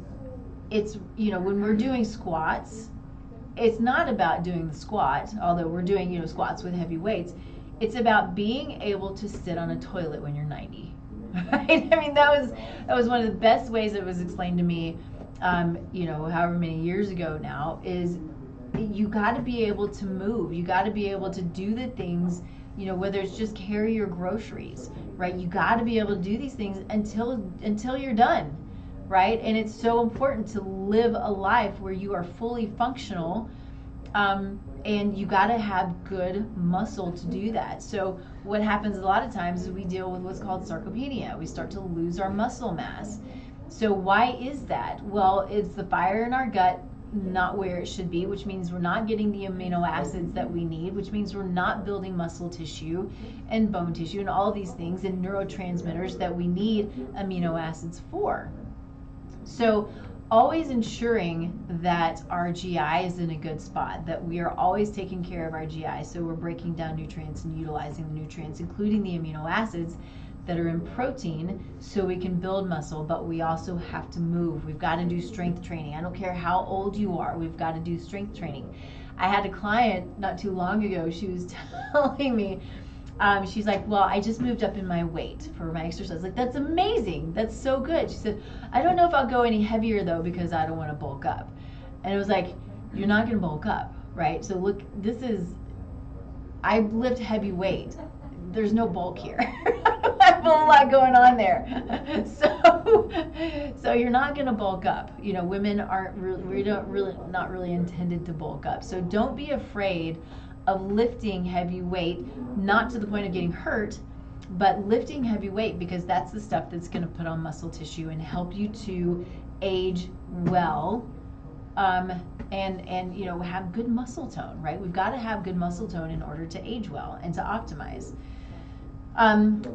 it's, when we're doing squats, it's not about doing the squat, although we're doing, squats with heavy weights. It's about being able to sit on a toilet when you're 90. Right? That was one of the best ways it was explained to me, however many years ago now, is you got to be able to move. You got to be able to do the things, whether it's just carry your groceries, right? You got to be able to do these things until you're done, right? And it's so important to live a life where you are fully functional, and you got to have good muscle to do that. So what happens a lot of times is we deal with what's called sarcopenia. We start to lose our muscle mass. So why is that? Well, it's the fire in our gut not where it should be, which means we're not getting the amino acids that we need, which means we're not building muscle tissue and bone tissue and all these things and neurotransmitters that we need amino acids for. So always ensuring that our GI is in a good spot, that we are always taking care of our GI, so we're breaking down nutrients and utilizing the nutrients, including the amino acids that are in protein, so we can build muscle. But we also have to move. We've got to do strength training. I don't care how old you are, we've got to do strength training. I had a client not too long ago, she was telling me, she's like, well, I just moved up in my weight for my exercise. Like, that's amazing. That's so good. She said, I don't know if I'll go any heavier though, because I don't want to bulk up. And it was like, you're not going to bulk up, right? So look, I lift heavy weight. There's no bulk here. I have a lot going on there. So you're not going to bulk up. Women not really intended to bulk up. So don't be afraid of lifting heavy weight, not to the point of getting hurt, but lifting heavy weight, because that's the stuff that's going to put on muscle tissue and help you to age well, and have good muscle tone, right? We've got to have good muscle tone in order to age well and to optimize.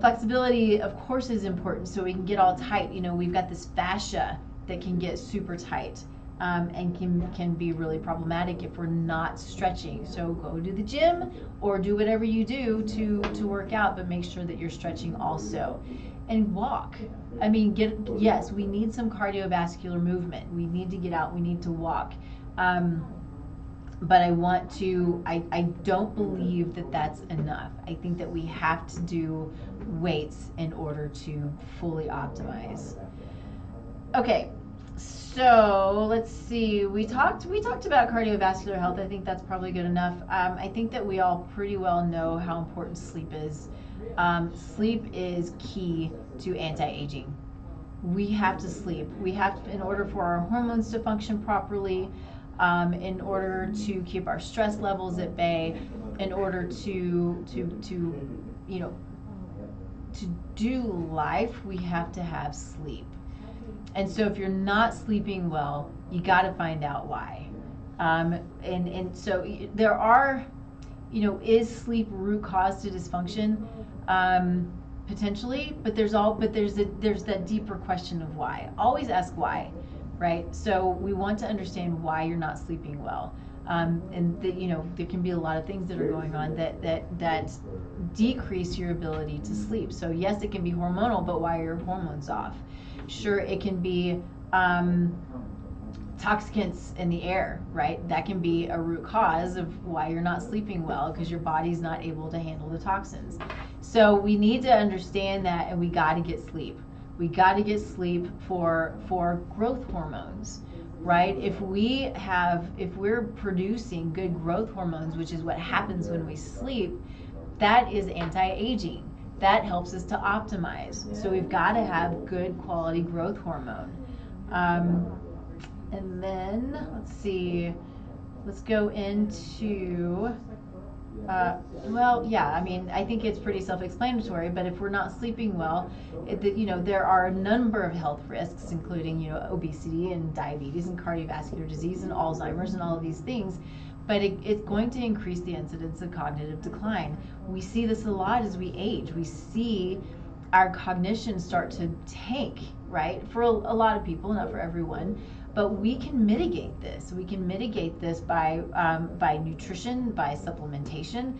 Flexibility, of course, is important, so we can get all tight. We've got this fascia that can get super tight. and can be really problematic if we're not stretching. So go to the gym or do whatever you do to work out, but make sure that you're stretching also. And walk. I mean, yes, we need some cardiovascular movement. We need to get out. We need to walk. But I don't believe that that's enough. I think that we have to do weights in order to fully optimize. Okay, so let's see. We talked about cardiovascular health. I think that's probably good enough. I think that we all pretty well know how important sleep is. Sleep is key to anti-aging. We have to sleep. We have to, in order for our hormones to function properly, in order to keep our stress levels at bay, in order to do life, we have to have sleep. And so if you're not sleeping well, you got to find out why. And so there are, is sleep root cause to dysfunction? Potentially, but there's that deeper question of why. Always ask why, right? So we want to understand why you're not sleeping well. And there can be a lot of things that are going on that decrease your ability to sleep. So yes, it can be hormonal, but why are your hormones off? Sure, it can be toxicants in the air, right? That can be a root cause of why you're not sleeping well, because your body's not able to handle the toxins. So we need to understand that, and we got to get sleep. We got to get sleep for growth hormones, right? If we're producing good growth hormones, which is what happens when we sleep, that is anti-aging. That helps us to optimize. So we've got to have good quality growth hormone. And then, let's see, let's go into, I think it's pretty self-explanatory, but if we're not sleeping well, there are a number of health risks, including, obesity and diabetes and cardiovascular disease and Alzheimer's and all of these things, but it's going to increase the incidence of cognitive decline. We see this a lot as we age. We see our cognition start to tank, right? For a lot of people, not for everyone. But we can mitigate this. We can mitigate this by nutrition, by supplementation.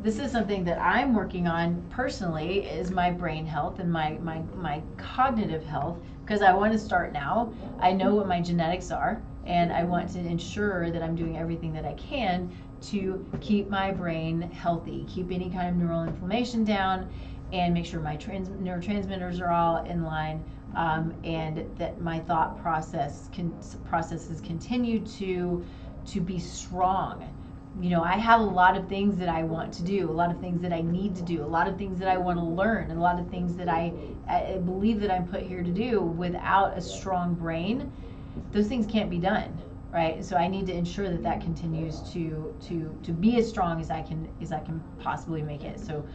This is something that I'm working on personally, is my brain health and my cognitive health, because I want to start now. I know what my genetics are, and I want to ensure that I'm doing everything that I can to keep my brain healthy, keep any kind of neural inflammation down, and make sure my neurotransmitters are all in line. And that my thought processes continue to be strong. I have a lot of things that I want to do, a lot of things that I need to do, a lot of things that I want to learn, and a lot of things that I believe that I'm put here to do. Without a strong brain, those things can't be done, right? So I need to ensure that continues to be as strong as I can possibly make it. So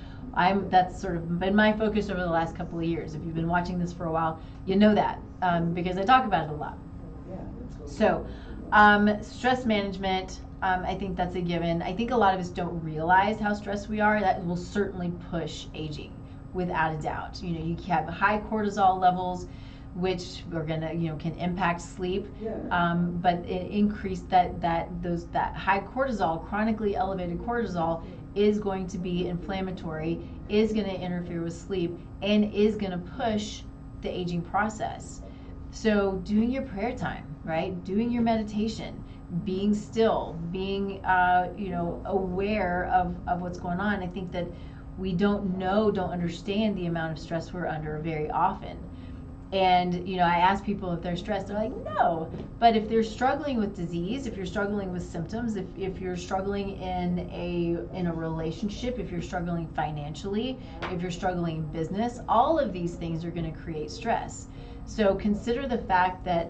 that's sort of been my focus over the last couple of years. If you've been watching this for a while, you know that, because I talk about it a lot. So stress management, I think that's a given. I think a lot of us don't realize how stressed we are. That will certainly push aging, without a doubt. You have high cortisol levels, which are gonna, can impact sleep, but it increased that high cortisol, chronically elevated cortisol, is going to be inflammatory, is going to interfere with sleep, and is going to push the aging process. So doing your prayer time, right? Doing your meditation, being still, being aware of what's going on. I think that we don't understand the amount of stress we're under very often. And I ask people if they're stressed, they're like, no. But if they're struggling with disease, if you're struggling with symptoms, if you're struggling in a relationship, if you're struggling financially, if you're struggling in business, all of these things are going to create stress. So consider the fact that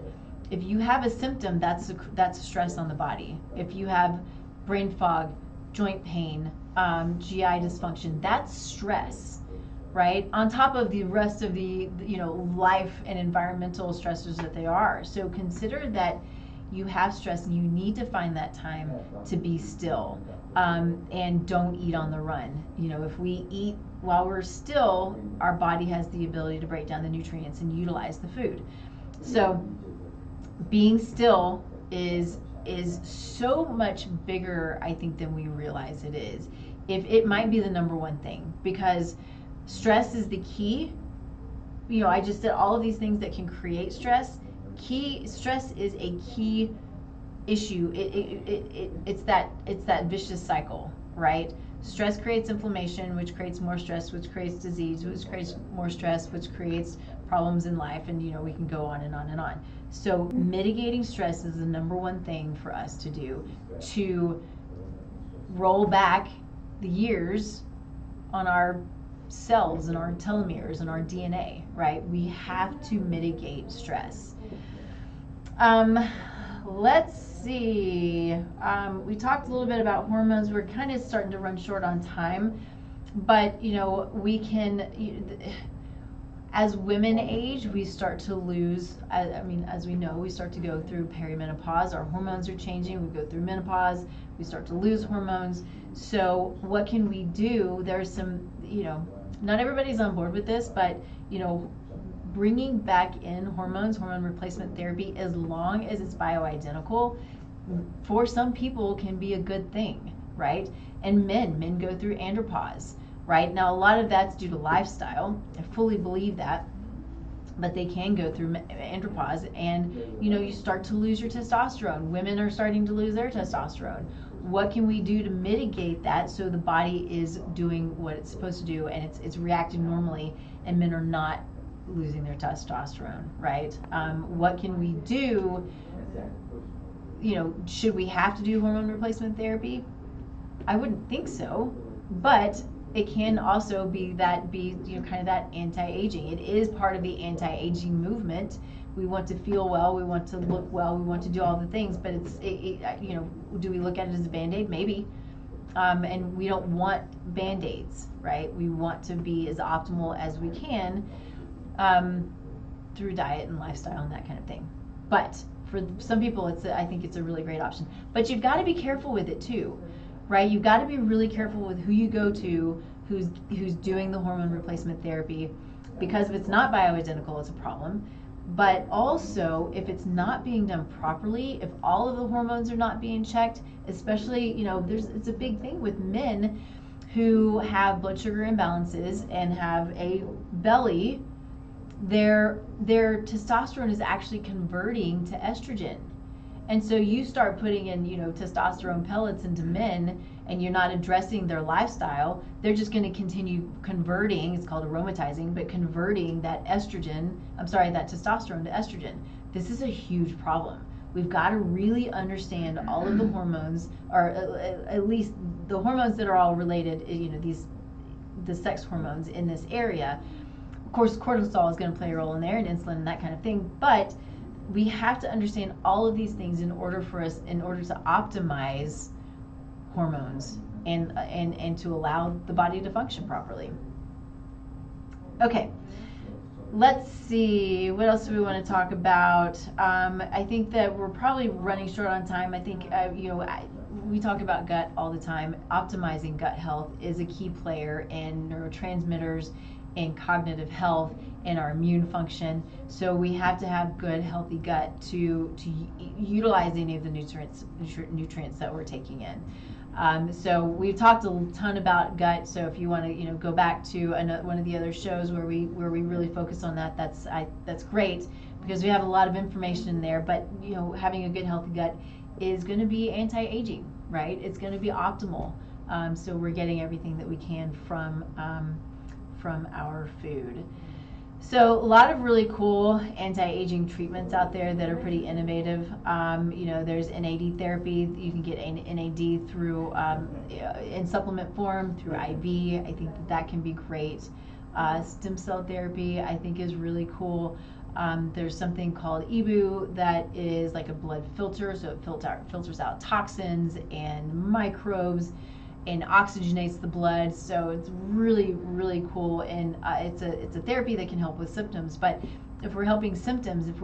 if you have a symptom, that's stress on the body. If you have brain fog, joint pain, GI dysfunction, that's stress. Right? On top of the rest of the life and environmental stressors that they are. So consider that you have stress and you need to find that time to be still, and don't eat on the run. If we eat while we're still, our body has the ability to break down the nutrients and utilize the food. So being still is so much bigger, I think, than we realize it is. If it might be the number one thing, because stress is the key. You know, I just said all of these things that can create stress. Stress is a key issue. It's that vicious cycle, right? Stress creates inflammation, which creates more stress, which creates disease, which creates more stress, which creates problems in life, and we can go on and on and on. So mitigating stress is the number one thing for us to do, to roll back the years on our cells and our telomeres and our DNA, right? We have to mitigate stress. Let's see. We talked a little bit about hormones. We're kind of starting to run short on time, but we can, as women age, we start to lose, as we know, we start to go through perimenopause. Our hormones are changing. We go through menopause. We start to lose hormones. So what can we do? There's some, not everybody's on board with this, but, bringing back in hormone replacement therapy, as long as it's bioidentical, for some people can be a good thing, right? And men go through andropause, right? Now, a lot of that's due to lifestyle. I fully believe that. But they can go through andropause, and you start to lose your testosterone. Women are starting to lose their testosterone. What can we do to mitigate that so the body is doing what it's supposed to do, and it's reacting normally, and men are not losing their testosterone, right? What can we do? Should we have to do hormone replacement therapy? I wouldn't think so, but it can also be kind of that anti-aging. It is part of the anti-aging movement. We want to feel well, we want to look well, we want to do all the things, but do we look at it as a Band-Aid? Maybe. And we don't want Band-Aids, right? We want to be as optimal as we can through diet and lifestyle and that kind of thing. But for some people, I think it's a really great option. But you've got to be careful with it too, right? You've got to be really careful with who you go to, who's doing the hormone replacement therapy, because if it's not bioidentical, it's a problem. But also, if it's not being done properly, if all of the hormones are not being checked, especially, it's a big thing with men who have blood sugar imbalances and have a belly. Their testosterone is actually converting to estrogen. And so you start putting in, testosterone pellets into men, and you're not addressing their lifestyle, they're just going to continue converting, it's called aromatizing, but converting that testosterone to estrogen. This is a huge problem. We've got to really understand all of the hormones, or at least the hormones that are all related, the sex hormones in this area. Of course, cortisol is going to play a role in there, and insulin and that kind of thing, but we have to understand all of these things in order to optimize hormones and to allow the body to function properly. Okay, let's see, what else do we want to talk about? I think that we're probably running short on time. I think we talk about gut all the time. Optimizing gut health is a key player in neurotransmitters, in cognitive health, in our immune function. So we have to have good, healthy gut to utilize any of the nutrients that we're taking in. So we've talked a ton about gut. So if you want to, go back to one of the other shows where we really focus on that, that's great, because we have a lot of information in there. But having a good, healthy gut is going to be anti-aging, right? It's going to be optimal. So we're getting everything that we can from our food. So a lot of really cool anti-aging treatments out there that are pretty innovative. There's NAD therapy. You can get NAD through in supplement form through IV. I think that can be great. Stem cell therapy, I think, is really cool. There's something called EBU that is like a blood filter, so it filters out toxins and microbes and oxygenates the blood. So it's really, really cool, and it's a therapy that can help with symptoms. But if we're helping symptoms, if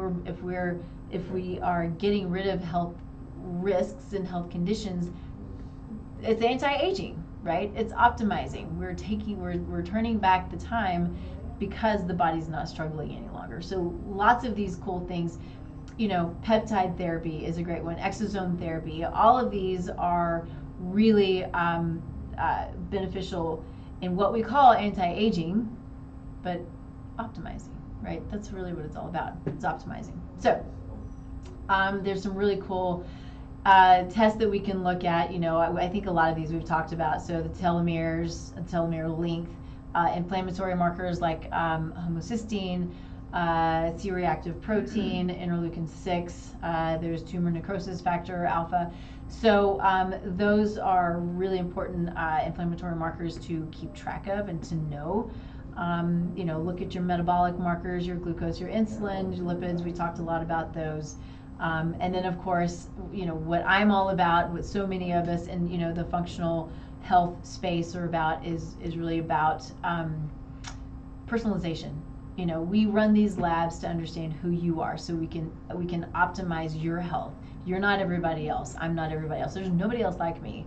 we are getting rid of health risks and health conditions, it's anti-aging, right? It's optimizing. We're turning back the time because the body's not struggling any longer. So lots of these cool things. peptide therapy is a great one, exosome therapy. All of these are really beneficial in what we call anti-aging, but optimizing, right? That's really what it's all about. It's optimizing. So there's some really cool tests that we can look at. I think a lot of these we've talked about. So the telomeres, telomere length, inflammatory markers like homocysteine, C-reactive protein, interleukin 6. There's tumor necrosis factor alpha. So those are really important inflammatory markers to keep track of and to know. Look at your metabolic markers, your glucose, your insulin, your lipids. We talked a lot about those. And then, of course, what I'm all about, what so many of us in, the functional health space are about is really about personalization. We run these labs to understand who you are, so we can optimize your health. You're not everybody else. I'm not everybody else. There's nobody else like me.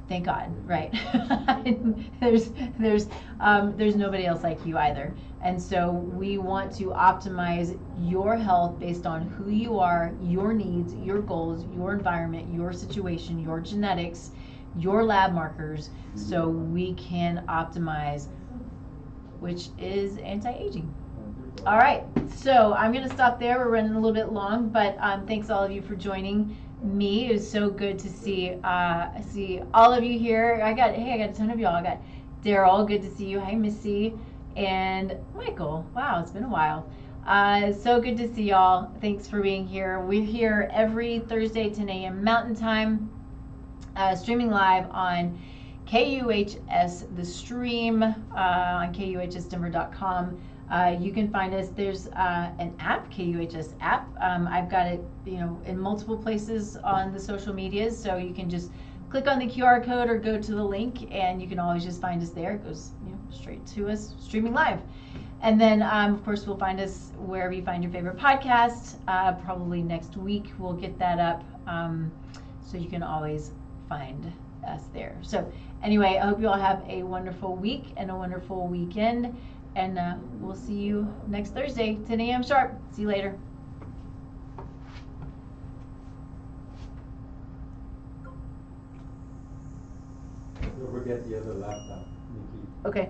Thank God, right? there's nobody else like you either. And so we want to optimize your health based on who you are, your needs, your goals, your environment, your situation, your genetics, your lab markers, so we can optimize, which is anti-aging. All right, so I'm going to stop there. We're running a little bit long, but thanks all of you for joining me. It was so good to see all of you here. I got a ton of y'all. I got Daryl, good to see you. Hi, Missy, and Michael. Wow, it's been a while. So good to see y'all. Thanks for being here. We're here every Thursday, 10 a.m. Mountain Time, streaming live on KUHS The Stream on KUHSdenver.com. You can find us. There's an app, KUHS app. I've got it, in multiple places on the social medias, so you can just click on the QR code or go to the link, and you can always just find us there. It goes, straight to us streaming live. And then, of course, we'll find us wherever you find your favorite podcast. Probably next week we'll get that up, so you can always find us there. So anyway, I hope you all have a wonderful week and a wonderful weekend. And we'll see you next Thursday, 10 a.m. sharp. See you later.
Don't forget the other laptop, Nikki.
Okay.